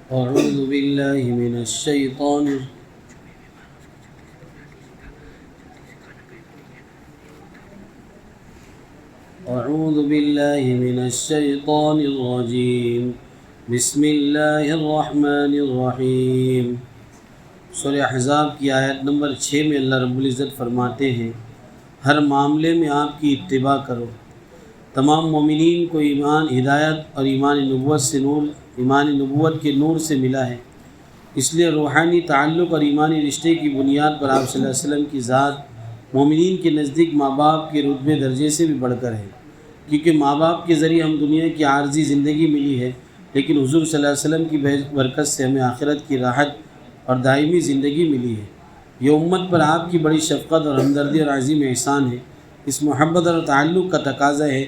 أعوذ بالله من الشيطان أعوذ بالله من الشيطان الرجيم بسم الله الرحمن الرحیم۔ سورہ احزاب کی آیت نمبر 6 میں اللہ رب العزت فرماتے ہیں، ہر معاملے میں آپ کی اتباع کرو۔ تمام مومنین کو ایمان ہدایت اور ایمان نبوت کے نور سے ملا ہے، اس لیے روحانی تعلق اور ایمانی رشتے کی بنیاد پر آپ صلی اللہ علیہ وسلم کی ذات مومنین کے نزدیک ماں باپ کے رتبے درجے سے بھی بڑھ کر ہے، کیونکہ ماں باپ کے ذریعے ہم دنیا کی عارضی زندگی ملی ہے، لیکن حضور صلی اللہ علیہ وسلم کی برکت سے ہمیں آخرت کی راحت اور دائمی زندگی ملی ہے۔ یہ امت پر آپ کی بڑی شفقت اور ہمدردی اور عظیم احسان ہے۔ اس محبت اور تعلق کا تقاضا ہے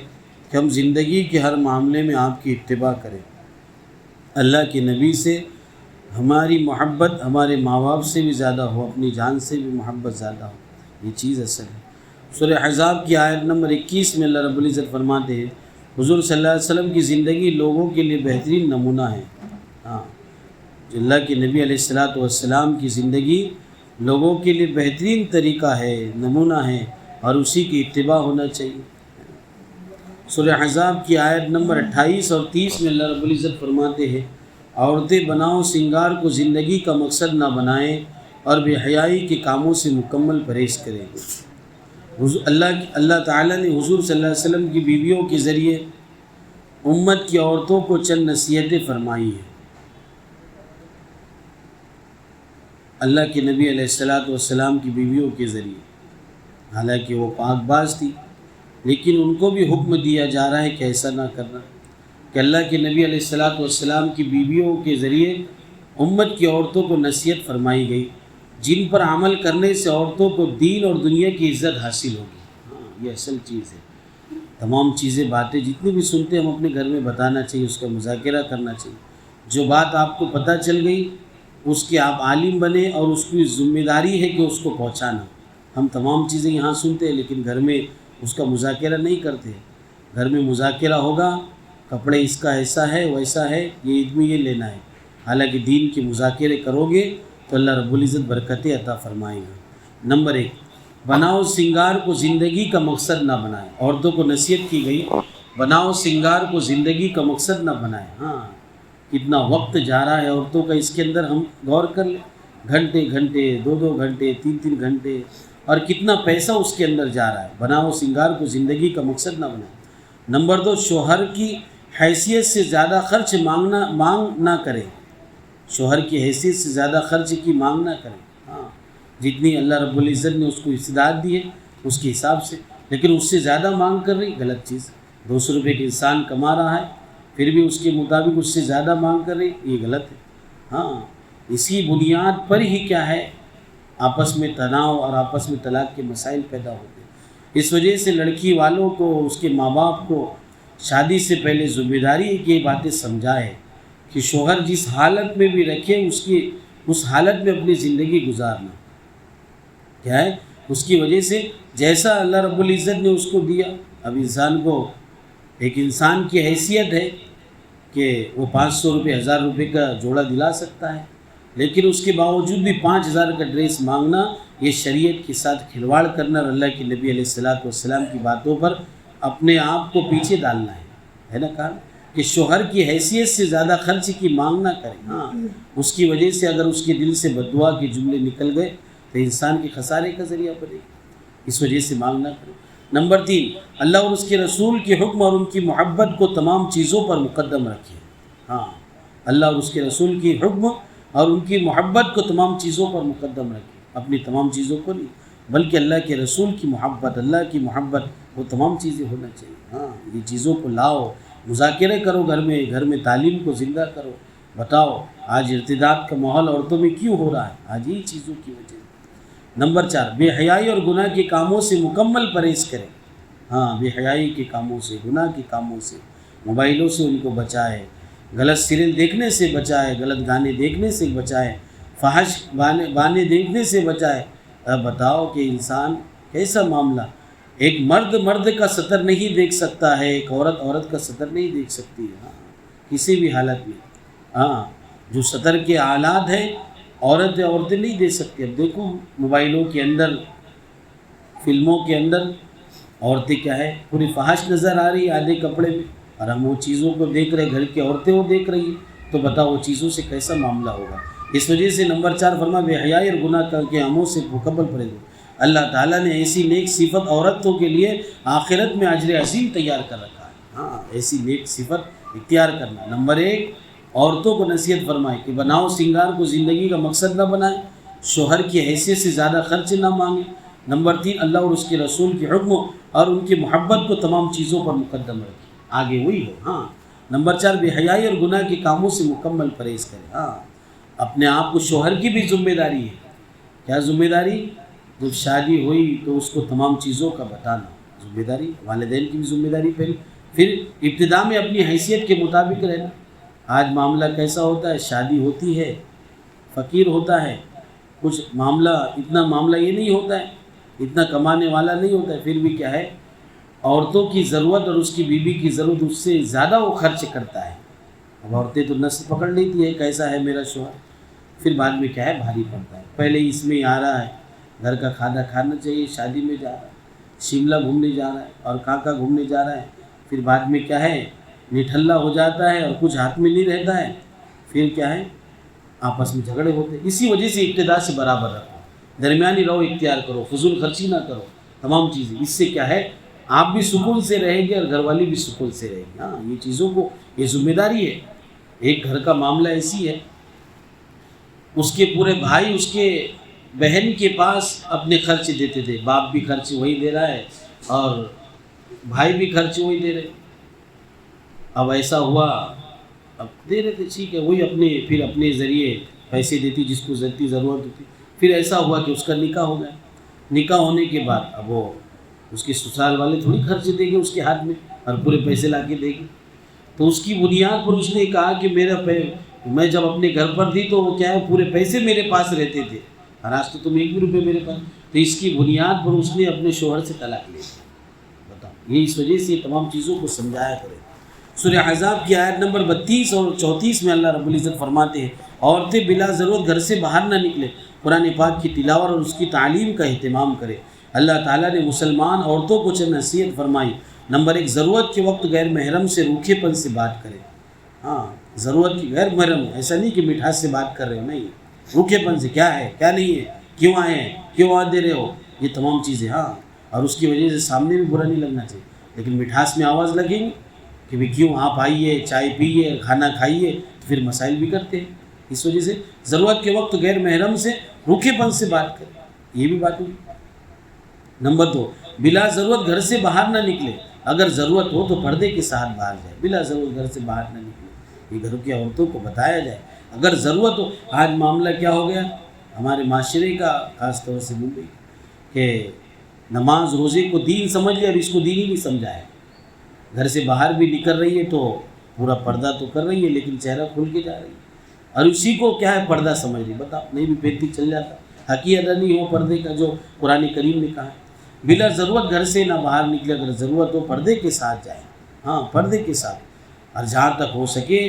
کہ ہم زندگی کے ہر معاملے میں آپ کی اتباع کریں۔ اللہ کے نبی سے ہماری محبت ہمارے ماں باپ سے بھی زیادہ ہو، اپنی جان سے بھی محبت زیادہ ہو، یہ چیز اصل ہے۔ سورہ احزاب کی آیت نمبر 21 میں اللہ رب العزت فرماتے ہیں، حضور صلی اللہ علیہ وسلم کی زندگی لوگوں کے لیے بہترین نمونہ ہے۔ جو اللہ کے نبی علیہ السلام کی زندگی لوگوں کے لیے بہترین طریقہ ہے، نمونہ ہے، اور اسی کی اتباع ہونا چاہیے۔ سورہ احزاب کی آیت نمبر 28 اور 30 میں اللہ رب العزت فرماتے ہیں، عورتیں بناؤ سنگار کو زندگی کا مقصد نہ بنائیں اور بے حیائی کے کاموں سے مکمل پرہیز کریں۔ اللہ تعالیٰ نے حضور صلی اللہ علیہ وسلم کی بیویوں کے ذریعے امت کی عورتوں کو چند نصیحتیں فرمائی ہیں۔ اللہ کے نبی علیہ السلام کی بیویوں کے ذریعے، حالانکہ وہ پاک باز تھی، لیکن ان کو بھی حکم دیا جا رہا ہے کہ ایسا نہ کرنا، کہ اللہ کے نبی علیہ السلام کی بیویوں کے ذریعے امت کی عورتوں کو نصیحت فرمائی گئی، جن پر عمل کرنے سے عورتوں کو دین اور دنیا کی عزت حاصل ہوگی۔ یہ اصل چیز ہے۔ تمام چیزیں باتیں جتنی بھی سنتے ہم اپنے گھر میں بتانا چاہیے، اس کا مذاکرہ کرنا چاہیے۔ جو بات آپ کو پتہ چل گئی اس کے آپ عالم بنے، اور اس کی ذمہ داری ہے کہ اس کو پہنچانا۔ ہم تمام چیزیں یہاں سنتے ہیں لیکن گھر میں اس کا مذاکرہ نہیں کرتے۔ گھر میں مذاکرہ ہوگا، کپڑے اس کا ایسا ہے ویسا ہے، یہ عید میں یہ لینا ہے، حالانکہ دین کے مذاکرے کرو گے تو اللہ رب العزت برکتیں عطا فرمائے گا۔ نمبر 1، بناؤ سنگار کو زندگی کا مقصد نہ بنائیں۔ عورتوں کو نصیحت کی گئی، بناؤ سنگار کو زندگی کا مقصد نہ بنائیں۔ کتنا وقت جا رہا ہے عورتوں کا اس کے اندر، ہم غور کر لیں، گھنٹے گھنٹے، 2 گھنٹے، 3 گھنٹے، اور کتنا پیسہ اس کے اندر جا رہا ہے۔ بناؤ سنگار کو زندگی کا مقصد نہ بنائیں۔ نمبر 2، شوہر کی حیثیت سے زیادہ خرچ مانگ نہ کریں۔ شوہر کی حیثیت سے زیادہ خرچ کی مانگ نہ کریں۔ جتنی اللہ رب العزت نے اس کو استعداد دی ہے اس کے حساب سے، لیکن اس سے زیادہ مانگ کر رہی، غلط چیز۔ 200 روپے کا انسان کما رہا ہے، پھر بھی اس کے مطابق اس سے زیادہ مانگ کر رہی، یہ غلط ہے۔ اسی بنیاد پر ہی کیا ہے، آپس میں تناؤ اور آپس میں طلاق کے مسائل پیدا ہوتے ہیں۔ اس وجہ سے لڑکی والوں کو، اس کے ماں باپ کو شادی سے پہلے ذمہ داری ہے کہ یہ باتیں سمجھائے کہ شوہر جس حالت میں بھی رکھے اس حالت میں اپنی زندگی گزارنا کیا ہے، اس کی وجہ سے جیسا اللہ رب العزت نے اس کو دیا۔ اب انسان کو ایک انسان کی حیثیت ہے کہ وہ 500 روپے 1000 روپے کا جوڑا دلا سکتا ہے، لیکن اس کے باوجود بھی 5000 کا ڈریس مانگنا، یہ شریعت کے ساتھ کھلواڑ کرنا اور اللہ کے نبی علیہ السلام کی باتوں پر اپنے آپ کو پیچھے ڈالنا ہے نا۔ کہا کہ شوہر کی حیثیت سے زیادہ خرچ کی مانگ نہ کریں۔ اس کی وجہ سے اگر اس کے دل سے بددعا کے جملے نکل گئے تو انسان کے خسارے کا ذریعہ بنے گا، اس وجہ سے مانگ نہ کریں۔ نمبر 3، اللہ اور اس کے رسول کے حکم اور ان کی محبت کو تمام چیزوں پر مقدم رکھیں۔ اللہ اور اس کے رسول کی حکم اور ان کی محبت کو تمام چیزوں پر مقدم رکھیں، اپنی تمام چیزوں کو نہیں، بلکہ اللہ کے رسول کی محبت، اللہ کی محبت، وہ تمام چیزیں ہونا چاہیے۔ یہ چیزوں کو لاؤ، مذاکرے کرو، گھر میں تعلیم کو زندہ کرو، بتاؤ آج ارتداد کا ماحول عورتوں میں کیوں ہو رہا ہے، آج یہ چیزوں کی وجہ۔ نمبر 4، بے حیائی اور گناہ کے کاموں سے مکمل پرہیز کریں۔ بے حیائی کے کاموں سے، گناہ کے کاموں سے، موبائلوں سے ان کو بچائے، غلط سیریل دیکھنے سے بچائے، غلط گانے دیکھنے سے بچائے، فحش گانے دیکھنے سے بچائے۔ اب بتاؤ کہ انسان کیسا معاملہ، ایک مرد کا سطر نہیں دیکھ سکتا ہے، ایک عورت کا سطر نہیں دیکھ سکتی، کسی بھی حالت میں۔ جو سطر کے آلات ہیں عورتیں نہیں دے سکتی. اب دیکھو موبائلوں کے اندر، فلموں کے اندر عورتیں کیا ہے پوری فحش نظر آ رہی ہے آدھے کپڑے میں، اور ہم وہ چیزوں کو دیکھ رہے، گھر کی عورتیں وہ دیکھ رہی ہیں، تو بتاؤ وہ چیزوں سے کیسا معاملہ ہوگا. اس وجہ سے نمبر 4 فرما بے حیائی اور گناہ کے عموں سے مکمل پرہیز. اللہ تعالیٰ نے ایسی نیک صفت عورتوں کے لیے آخرت میں اجر عظیم تیار کر رکھا ہے. ہاں ایسی نیک صفت اختیار کرنا. نمبر 1 عورتوں کو نصیحت فرمائے کہ بناؤ سنگار کو زندگی کا مقصد نہ بنائیں، شوہر کی حیثیت سے زیادہ خرچ نہ مانگیں. نمبر 3 اللہ اور اس کے رسول کے حکم اور ان کی محبت کو تمام چیزوں پر مقدم رکھیں، آگے وہی ہو. ہاں نمبر 4 بے حیائی اور گناہ کے کاموں سے مکمل پرہیز کریں. ہاں اپنے آپ کو، شوہر کی بھی ذمہ داری ہے. کیا ذمہ داری؟ جب شادی ہوئی تو اس کو تمام چیزوں کا بتانا ذمہ داری. والدین کی بھی ذمہ داری پھر ابتدا میں اپنی حیثیت کے مطابق رہنا. آج معاملہ کیسا ہوتا ہے، شادی ہوتی ہے، فقیر ہوتا ہے، کچھ اتنا معاملہ یہ نہیں ہوتا ہے، اتنا کمانے والا نہیں ہوتا ہے، پھر بھی کیا ہے عورتوں کی ضرورت اور اس کی بیوی کی ضرورت اس سے زیادہ وہ خرچ کرتا ہے. اب عورتیں تو نس پکڑ لیتی ہے کیسا ہے میرا شوہر، پھر بعد میں کیا ہے بھاری پڑتا ہے. پہلے اس میں آ رہا ہے گھر کا کھانا کھانا چاہیے، شادی میں جا رہا ہے، شملہ گھومنے جا رہا ہے اور کہاں گھومنے جا رہا ہے، پھر بعد میں کیا ہے نٹھلہ ہو جاتا ہے اور کچھ ہاتھ میں نہیں رہتا ہے، پھر کیا ہے آپس میں جھگڑے ہوتے ہیں. اسی وجہ سے ابتدا سے برابر رکھو، درمیانی رو اختیار کرو، فضول خرچی نہ کرو، تمام چیزیں. اس سے کیا ہے آپ بھی سکون سے رہیں گے اور گھر والی بھی سکون سے رہیں گے. ہاں یہ چیزوں کو، یہ ذمہ داری ہے. ایک گھر کا معاملہ ایسی ہے، اس کے پورے بھائی اس کے بہن کے پاس اپنے خرچ دیتے تھے، باپ بھی خرچ وہی دے رہا ہے اور بھائی بھی خرچ وہی دے رہے. اب ایسا ہوا، اب دے رہے تھے ٹھیک ہے، وہی پھر اپنے ذریعے پیسے دیتی جس کو ضرورت ہوتی. پھر ایسا ہوا کہ اس کا نکاح ہو گیا. نکاح ہونے کے بعد اب وہ اس کے سسرال والے تھوڑی خرچ دیں گے اس کے ہاتھ میں اور پورے پیسے لا کے دے گی. تو اس کی بنیاد پر اس نے کہا کہ میں جب اپنے گھر پر تھی تو وہ کیا ہے پورے پیسے میرے پاس رہتے تھے، اور آج تو تم 1 بھی روپے میرے پاس. تو اس کی بنیاد پر اس نے اپنے شوہر سے طلاق لے لی. بتاؤ، یہ اس وجہ سے تمام چیزوں کو سمجھایا کرے. سورہ احزاب کی آیت نمبر 32 اور 34 میں اللہ رب العزت فرماتے ہیں عورتیں بلا ضرورت گھر سے باہر نہ نکلے، قرآن پاک کی تلاوت اور اس کی تعلیم کا اہتمام کرے. اللہ تعالیٰ نے مسلمان عورتوں کو چند نصیحت فرمائی. نمبر 1 ضرورت کے وقت غیر محرم سے روکھے پن سے بات کرے. ہاں ضرورت کی غیر محرم، ایسا نہیں کہ مٹھاس سے بات کر رہے ہو، نہیں، روکھے پن سے کیا ہے کیا نہیں ہے، کیوں آئے ہیں، کیوں آواز دے رہے ہو، یہ تمام چیزیں. ہاں اور اس کی وجہ سے سامنے بھی برا نہیں لگنا چاہیے، لیکن مٹھاس میں آواز لگیں گی کہ بھئی کیوں آپ آئیے، چائے پیئے، کھانا کھائیے، تو پھر مسائل بھی کرتے ہیں. اس وجہ سے ضرورت کے وقت غیر محرم سے روکھے پن سے بات کریں، یہ بھی بات ہوئی. نمبر 2 بلا ضرورت گھر سے باہر نہ نکلے. اگر ضرورت ہو تو پردے کے ساتھ باہر جائے، بلا ضرورت گھر سے باہر نہ نکلے. یہ گھروں کی عورتوں کو بتایا جائے اگر ضرورت ہو. آج معاملہ کیا ہو گیا ہمارے معاشرے کا، خاص طور سے ممبئی، کہ نماز روزے کو دین سمجھ لیا اور اس کو دین ہی نہیں سمجھا ہے. گھر سے باہر بھی نکل رہی ہے تو پورا پردہ تو کر رہی ہے لیکن چہرہ کھل کے جا رہی ہے، اور اسی کو کیا ہے پردہ سمجھ رہی. بتاؤ، نہیں بھی پھرتی چل جاتا. حقیقت ادا نہیں ہو پردے کا جو قرآن کریم نے کہا ہے. بلا ضرورت گھر سے نہ باہر نکلے، اگر ضرورت ہو پردے کے ساتھ جائے. ہاں پردے کے ساتھ، اور جہاں تک ہو سکے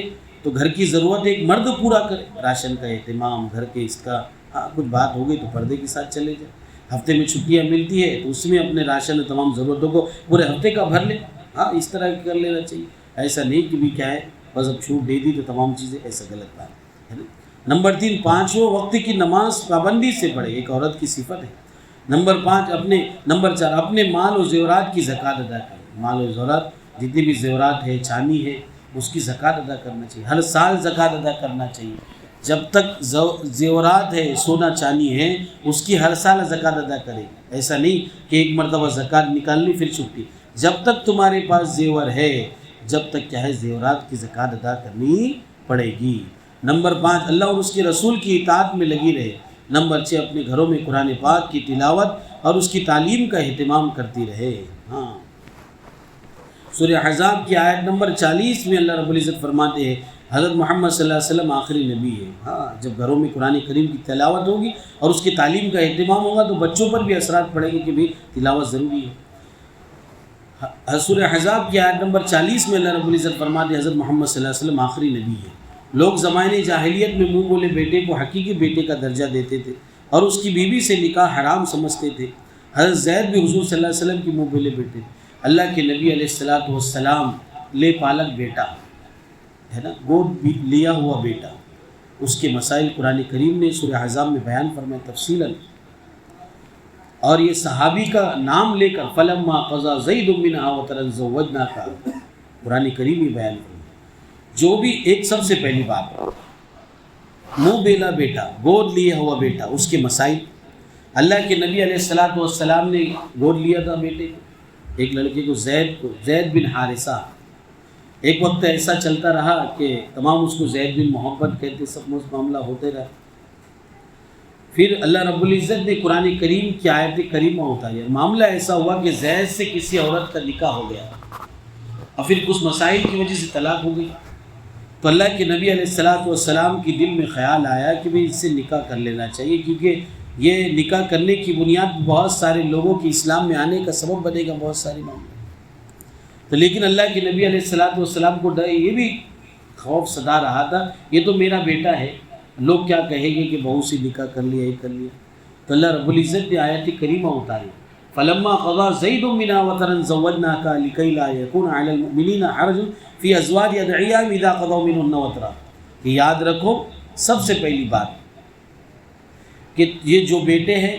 تو گھر کی ضرورت ایک مرد پورا کرے، راشن کا اہتمام، گھر کے اس کا. ہاں کچھ بات ہو گئی تو پردے کے ساتھ چلے جائے. ہفتے میں چھٹیاں ملتی ہے تو اس میں اپنے راشن تمام ضرورتوں کو پورے ہفتے کا بھر لے. ہاں اس طرح کر لینا چاہیے. ایسا نہیں کہ بھی کیا ہے بس اب چھوٹ دے دی تو تمام چیزیں، ایسا غلط بات ہے نا. نمبر 3 5 وقت کی نماز پابندی سے پڑھے، ایک عورت کی صفت ہے. نمبر 4 اپنے مال و زیورات کی زکوٰۃ ادا کرے. مال و زیورات جتنی بھی زیورات ہے، چاندی ہے، اس کی زکوٰۃ ادا کرنا چاہیے. ہر سال زکوٰۃ ادا کرنا چاہیے. جب تک زیورات ہے، سونا چاندی ہے، اس کی ہر سال زکوٰۃ ادا کرے. ایسا نہیں کہ ایک مرتبہ زکوٰۃ نکال لی پھر چھٹی. جب تک تمہارے پاس زیور ہے، جب تک کیا ہے زیورات کی زکوٰۃ ادا کرنی پڑے گی. نمبر 5 اللہ اور اس کے رسول کی اطاعت میں لگی رہے. نمبر 6 اپنے گھروں میں قرآن پاک کی تلاوت اور اس کی تعلیم کا اہتمام کرتی رہے. ہاں سورہ احزاب کی آیت نمبر 40 میں اللہ رب العزت فرماتے ہیں حضرت محمد صلی اللہ علیہ وسلم آخری نبی ہے. ہاں جب گھروں میں قرآن کریم کی تلاوت ہوگی اور اس کی تعلیم کا اہتمام ہوگا تو بچوں پر بھی اثرات پڑیں گے کہ بھی تلاوت ضروری ہے. سورہ احزاب کی آیت نمبر 40 میں اللہ رب العزت فرماتے ہیں حضرت محمد صلی اللہ علیہ وسلم آخری نبی ہے. لوگ زمانے جاہلیت میں منہ بولے بیٹے کو حقیقی بیٹے کا درجہ دیتے تھے اور اس کی بیوی سے نکاح حرام سمجھتے تھے۔ حضرت زید بھی حضور صلی اللہ علیہ وسلم کی منہ بولے بیٹے، اللہ کے نبی علیہ السلام لے پالک بیٹا ہے نا، گود لیا ہوا بیٹا، اس کے مسائل قرآن کریم نے سورہ احزاب میں بیان فرمائے تفصیلاً۔ اور یہ صحابی کا نام لے کر فلما قضى زید منها وطرا زوجناک، قرآن کریم ہی بیان فرمائے۔ جو بھی ایک سب سے پہلی بات منہ بیلا بیٹا، گود لیا ہوا بیٹا، اس کے مسائل۔ اللہ کے نبی علیہ السلام نے گود لیا تھا بیٹے کو، ایک لڑکے کو، زید بن حارثہ۔ ایک وقت ایسا چلتا رہا کہ تمام اس کو زید بن محمد کہتے، سب معاملہ ہوتے رہا۔ پھر اللہ رب العزت نے قرآن کریم کی آیت کریمہ اتاری، معاملہ ایسا ہوا کہ زید سے کسی عورت کا نکاح ہو گیا اور پھر کچھ مسائل کی وجہ سے طلاق ہو گئی، تو اللہ کے نبی علیہ السلام کی دل میں خیال آیا کہ بھئی اس سے نکاح کر لینا چاہیے، کیونکہ یہ نکاح کرنے کی بنیاد بہت سارے لوگوں کی اسلام میں آنے کا سبب بنے گا، بہت سارے معاملے۔ تو لیکن اللہ کے نبی علیہ السلام کو ڈر، یہ بھی خوف ستا رہا تھا، یہ تو میرا بیٹا ہے، لوگ کیا کہیں گے کہ بہو سے نکاح کر لیا، یہ کر لیا۔ تو اللہ رب العزت نے آیت کریمہ اتاری، فلما قضى زید منها وطرا زوجناك لكي لا يكون على المؤمنين حرج في ازواج ادعيائهم اذا قضوا منهن وطرا، کہ یاد رکھو سب سے پہلی بات کہ یہ جو بیٹے ہیں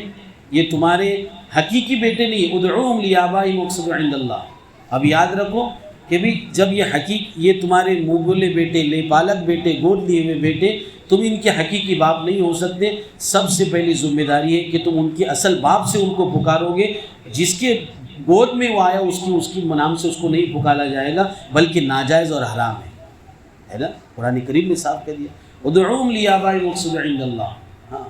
یہ تمہارے حقیقی بیٹے نہیں، ادعوهم لآبائهم واقسطوا عند اللہ۔ اب یاد رکھو کہ بھی جب یہ تمہارے منہ بولے بیٹے، لے پالک بیٹے، گود لیے ہوئے بیٹے، تم ان کے حقیقی باپ نہیں ہو سکتے۔ سب سے پہلی ذمہ داری ہے کہ تم ان کے اصل باپ سے ان کو پکارو گے، جس کے گود میں وہ آیا اس کی نام سے اس کو نہیں پکارا جائے گا، بلکہ ناجائز اور حرام ہے نا۔ قرآن کریم نے صاف کہہ دیا ادعوهم لآبائهم واقسطوا عند اللہ، ہاں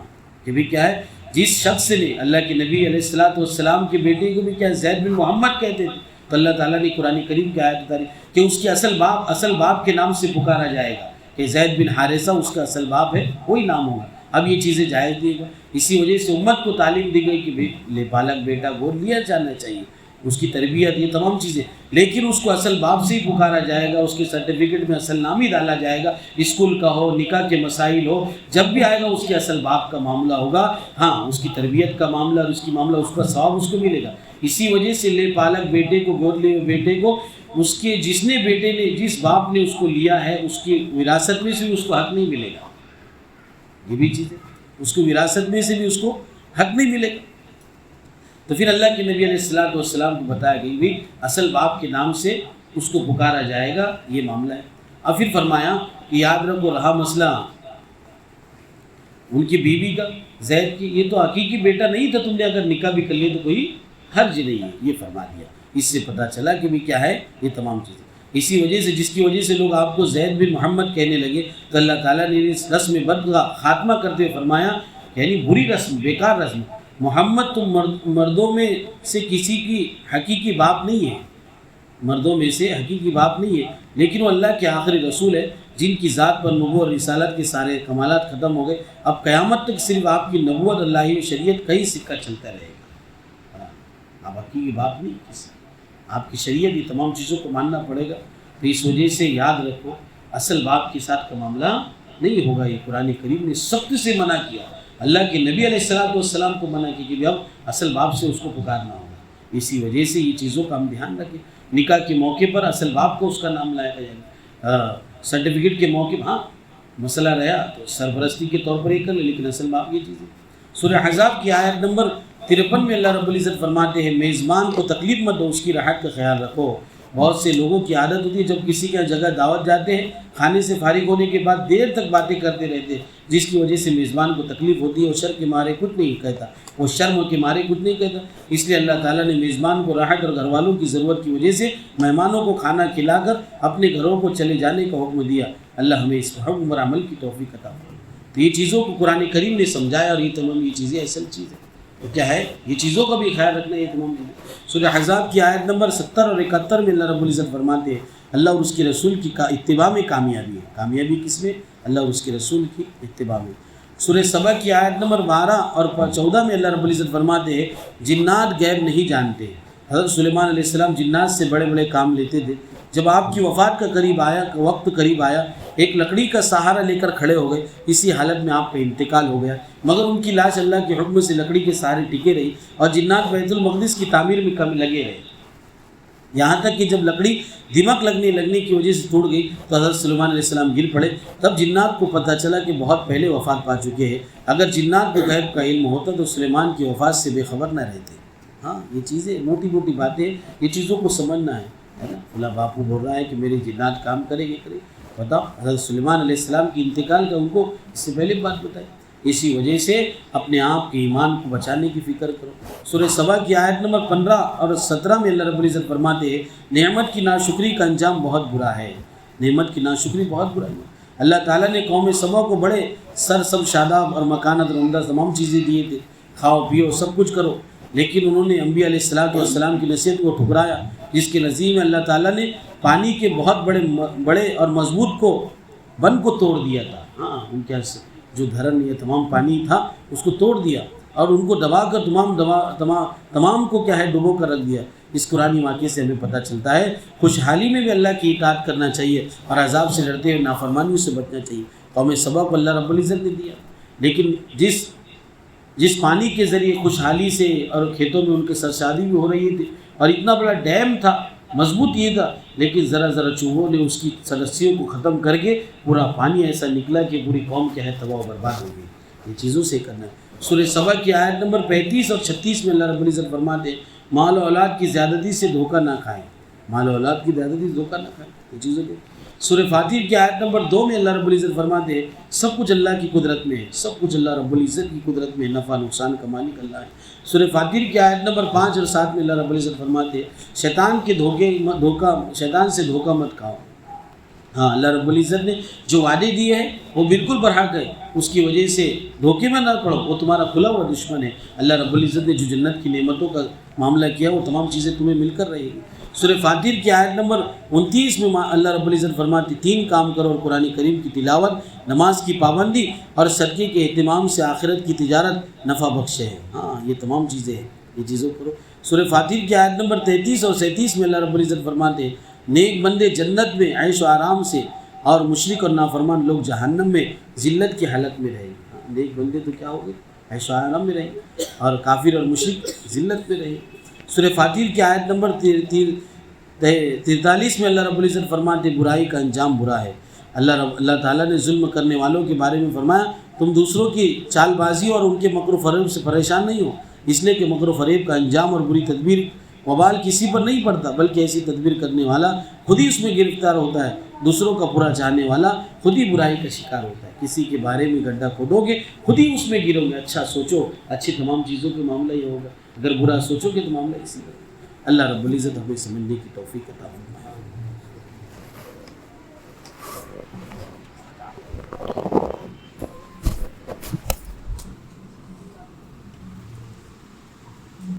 کہ بھی کیا ہے، جس شخص نے اللہ کے نبی علیہ السلام کے بیٹے کو بھی کیا زید بن محمد کہتے تھے، تو اللہ تعالیٰ نے قرآن کریم کی آیت اتاری کہ اس کے اصل باپ کے نام سے پکارا جائے گا، کہ زید بن حارثہ اس کا اصل باپ ہے، وہی نام ہوگا۔ اب یہ چیزیں جائز دی گئی، اسی وجہ سے امت کو تعلیم دی گئی کہ لے پالک بیٹا گود لیا جانا چاہیے، اس کی تربیت، یہ تمام چیزیں، لیکن اس کو اصل باپ سے ہی پکارا جائے گا، اس کے سرٹیفکیٹ میں اصل نام ہی ڈالا جائے گا، اسکول کا ہو، نکاح کے مسائل ہو، جب بھی آئے گا اس کے اصل باپ کا معاملہ ہوگا، ہاں اس کی تربیت کا معاملہ اور اس کی معاملہ، اس کا ثواب اس کو ملے گا۔ اسی وجہ سے لے پالک بیٹے کو، گود لیے بیٹے کو، اس کے جس نے بیٹے نے، جس باپ نے اس کو لیا ہے، اس کی وراثت میں سے بھی اس کو حق نہیں ملے گا، یہ بھی چیز ہے، اس کو وراثت میں سے بھی اس کو حق نہیں ملے گا۔ تو پھر اللہ کے نبی علیہ السلام کو بتایا گئی بھی اصل باپ کے نام سے اس کو پکارا جائے گا، یہ معاملہ ہے۔ اب پھر فرمایا کہ یاد رکھو رہا مسئلہ ان کی بیوی کا، زید کی، یہ تو حقیقی بیٹا نہیں تھا، تم نے اگر نکاح بھی کر لیا تو کوئی حرج نہیں ہے، یہ فرما دیا۔ اس سے پتہ چلا کہ بھی کیا ہے یہ تمام چیزیں، اسی وجہ سے جس کی وجہ سے لوگ آپ کو زید بن محمد کہنے لگے، تو اللہ تعالیٰ نے اس رسم بد کا خاتمہ کرتے ہوئے فرمایا، یعنی بری رسم، بیکار رسم، محمد تم مردوں میں سے کسی کی حقیقی باپ نہیں ہے، مردوں میں سے حقیقی باپ نہیں ہے، لیکن وہ اللہ کے آخری رسول ہے، جن کی ذات پر نبوت اور رسالت کے سارے کمالات ختم ہو گئے، اب قیامت تک صرف آپ کی نبوت، اللہ کی شریعت کا ہی سکہ چلتا رہے گا، آپ حقیقی باپ نہیں کسی، آپ کی شریعت، یہ تمام چیزوں کو ماننا پڑے گا۔ تو اس وجہ سے یاد رکھو اصل باپ کے ساتھ کا معاملہ نہیں ہوگا، یہ قرآن کریم نے سخت سے منع کیا، اللہ کے نبی علیہ السلام کو منع کی کہ اب اصل باپ سے اس کو پکارنا ہوگا۔ اسی وجہ سے یہ چیزوں کا ہم دھیان رکھیں، نکاح کے موقع پر اصل باپ کو اس کا نام لایا جائے گا، سرٹیفکیٹ کے موقع پر ہاں مسئلہ رہا تو سرپرستی کے طور پر یہ کر لے، لیکن اصل باپ یہ چیزیں۔ سورہ احزاب کی آیت نمبر 53 میں اللہ رب العزت فرماتے ہیں میزبان کو تکلیف مت دو، اس کی راحت کا خیال رکھو۔ بہت سے لوگوں کی عادت ہوتی ہے جب کسی کے جگہ دعوت جاتے ہیں، کھانے سے فارغ ہونے کے بعد دیر تک باتیں کرتے رہتے ہیں، جس کی وجہ سے میزبان کو تکلیف ہوتی ہے، وہ شرم کے مارے کچھ نہیں کہتا، وہ شرم کے مارے کچھ نہیں کہتا۔ اس لیے اللہ تعالیٰ نے میزبان کو راحت اور گھر والوں کی ضرورت کی وجہ سے مہمانوں کو کھانا کھلا کر اپنے گھروں کو چلے جانے کا حکم دیا۔ اللہ ہمیں اس حکم پر عمل کی توفیق عطا فرمائے۔ تو یہ چیزوں کو قرآن کریم نے سمجھایا، اور یہ تمام یہ چیزیں اصل چیز ہے، تو کیا ہے یہ چیزوں کا بھی خیال رکھنا ہے، یہ تمام چیزیں۔ سورہ احزاب کی آیت نمبر 70 اور 71 میں اللہ رب العزت فرماتے ہیں اللہ اور اس کے رسول کی اتباع میں کامیابی ہے۔ کامیابی کس میں؟ اللہ اور اس کے رسول کی اتباع میں۔ سورہ سبا کی آیت نمبر 12 اور 14 میں اللہ رب العزت فرماتے ہیں جنات غیب نہیں جانتے۔ حضرت سلیمان علیہ السلام جنات سے بڑے بڑے کام لیتے تھے، جب آپ کی وفات کا وقت قریب آیا، ایک لکڑی کا سہارا لے کر کھڑے ہو گئے، اسی حالت میں آپ کا انتقال ہو گیا، مگر ان کی لاش اللہ کے حکم سے لکڑی کے سہارے ٹکے رہی اور جنات بیت المقدس کی تعمیر میں کم لگے رہے، یہاں تک کہ جب لکڑی دمک لگنے کی وجہ سے ٹوٹ گئی تو حضرت سلیمان علیہ السلام گر پڑے۔ تب جنات کو پتہ چلا کہ بہت پہلے وفات پا چکے ہیں، اگر جنات کو غیب کا علم ہوتا تو سلیمان کی وفات سے بے خبر نہ رہتے۔ ہاں یہ چیزیں موٹی موٹی باتیں، یہ چیزوں کو سمجھنا ہے نا۔ اللہ باپو بول رہا ہے کہ میرے جنات کام کرے گے کرے، بتاؤ حضرت سلیمان علیہ السلام کی انتقال کا ان کو اس سے پہلے بات بتائی۔ اسی وجہ سے اپنے آپ کے ایمان کو بچانے کی فکر کرو۔ سورہ سبا کی آیت نمبر 15 اور 17 میں اللہ رب العزت فرماتے ہیں نعمت کی ناشکری کا انجام بہت برا ہے، نعمت کی ناشکری بہت برا ہے۔ اللہ تعالیٰ نے قوم سبا کو بڑے سب شاداب اور مکانت اور عمدہ تمام چیزیں دیے تھے، کھاؤ پیو سب کچھ کرو، لیکن انہوں نے انبیاء علیہ السلام کی نصیحت کو ٹھکرایا، جس کے نظیر میں اللہ تعالیٰ نے پانی کے بہت بڑے اور مضبوط بند کو توڑ دیا تھا۔ ہاں ان کے جو دھرن یہ تمام پانی تھا اس کو توڑ دیا اور ان کو دبا کر تمام کو کیا ہے ڈبو کر رکھ دیا۔ اس قرآنی واقعے سے ہمیں پتہ چلتا ہے خوشحالی میں بھی اللہ کی اطاعت کرنا چاہیے اور عذاب سے ڈرتے ہوئے نافرمانیوں سے بچنا چاہیے۔ قوم سبا کو اللہ رب العزت نے دیا، لیکن جس پانی کے ذریعے خوشحالی سے اور کھیتوں میں ان کے سرشادی بھی ہو رہی تھی اور اتنا بڑا ڈیم تھا، مضبوط یہ تھا، لیکن ذرا چوہوں نے اس کی سدسیوں کو ختم کر کے پورا پانی ایسا نکلا کہ پوری قوم کیا ہے تباہ و برباد ہو گئی۔ یہ چیزوں سے کرنا ہے۔ سورہ سبا کی آیت نمبر 35 اور 36 میں اللہ رب العزت فرماتے ہیں مال و اولاد کی زیادتی سے دھوکہ نہ کھائیں، مال و اولاد کی زیادتی سے دھوکہ نہ کھائیں، یہ چیزوں کو۔ سورہ فاتر کی آیت نمبر 2 میں اللہ رب العزت فرماتے ہیں سب کچھ اللہ کی قدرت میں ہے، سب کچھ اللہ رب العزت کی قدرت میں ہے، نفع نقصان کا مالک اللہ ہے۔ سورہ فاتر کی آیت نمبر 5 اور 7 میں اللہ رب العزت فرماتے ہیں شیطان سے دھوکہ مت کھاؤ۔ ہاں اللہ رب العزت نے جو وعدے دیے ہیں وہ بالکل برحق ہے، اس کی وجہ سے دھوکے میں نہ پڑو، وہ تمہارا کھلا ہوا دشمن ہے۔ اللہ رب العزت نے جو جنت کی نعمتوں کا معاملہ کیا وہ تمام چیزیں تمہیں مل کر رہے گی۔ سورہ فاتر کی آیت نمبر 29 میں اللہ رب العزت فرماتے 3 کام کرو اور قرآن کریم کی تلاوت، نماز کی پابندی اور صدقے کے اہتمام سے آخرت کی تجارت نفع بخش ہے۔ ہاں یہ تمام چیزیں ہیں، یہ چیزوں کرو۔ سورہ فاتر کی آیت نمبر 33 اور 37 میں اللہ رب العزت فرماتے ہیں نیک بندے جنت میں عیش و آرام سے اور مشرک اور نافرمان لوگ جہنم میں ذلت کی حالت میں رہیں گے۔ نیک بندے تو کیا ہوگے؟ عیش و آرام میں رہیں گے، اور کافر اور مشرک ذلت میں رہیں گے۔ سورہ فاتر کی آیت نمبر 43 میں اللہ رب العزت فرماتے برائی کا انجام برا ہے۔ اللہ تعالیٰ نے ظلم کرنے والوں کے بارے میں فرمایا تم دوسروں کی چال بازی اور ان کے مکر و فریب سے پریشان نہیں ہو، اس لیے کہ مکر و فریب کا انجام اور بری تدبیر وبال کسی پر نہیں پڑتا، بلکہ ایسی تدبیر کرنے والا خود ہی اس میں گرفتار ہوتا ہے۔ دوسروں کا برا چاہنے والا خود ہی برائی کا شکار ہوتا ہے۔ کسی کے بارے میں گڈھا کھودو گے خود ہی اس میں گرو گے۔ اچھا سوچو، اچھی تمام چیزوں کے معاملہ یہ ہوگا، اگر برا سوچو گے تو معاملہ اسی طرح۔ اللہ رب العزت ہمیں سمجھنے کی توفیق عطا فرمائے۔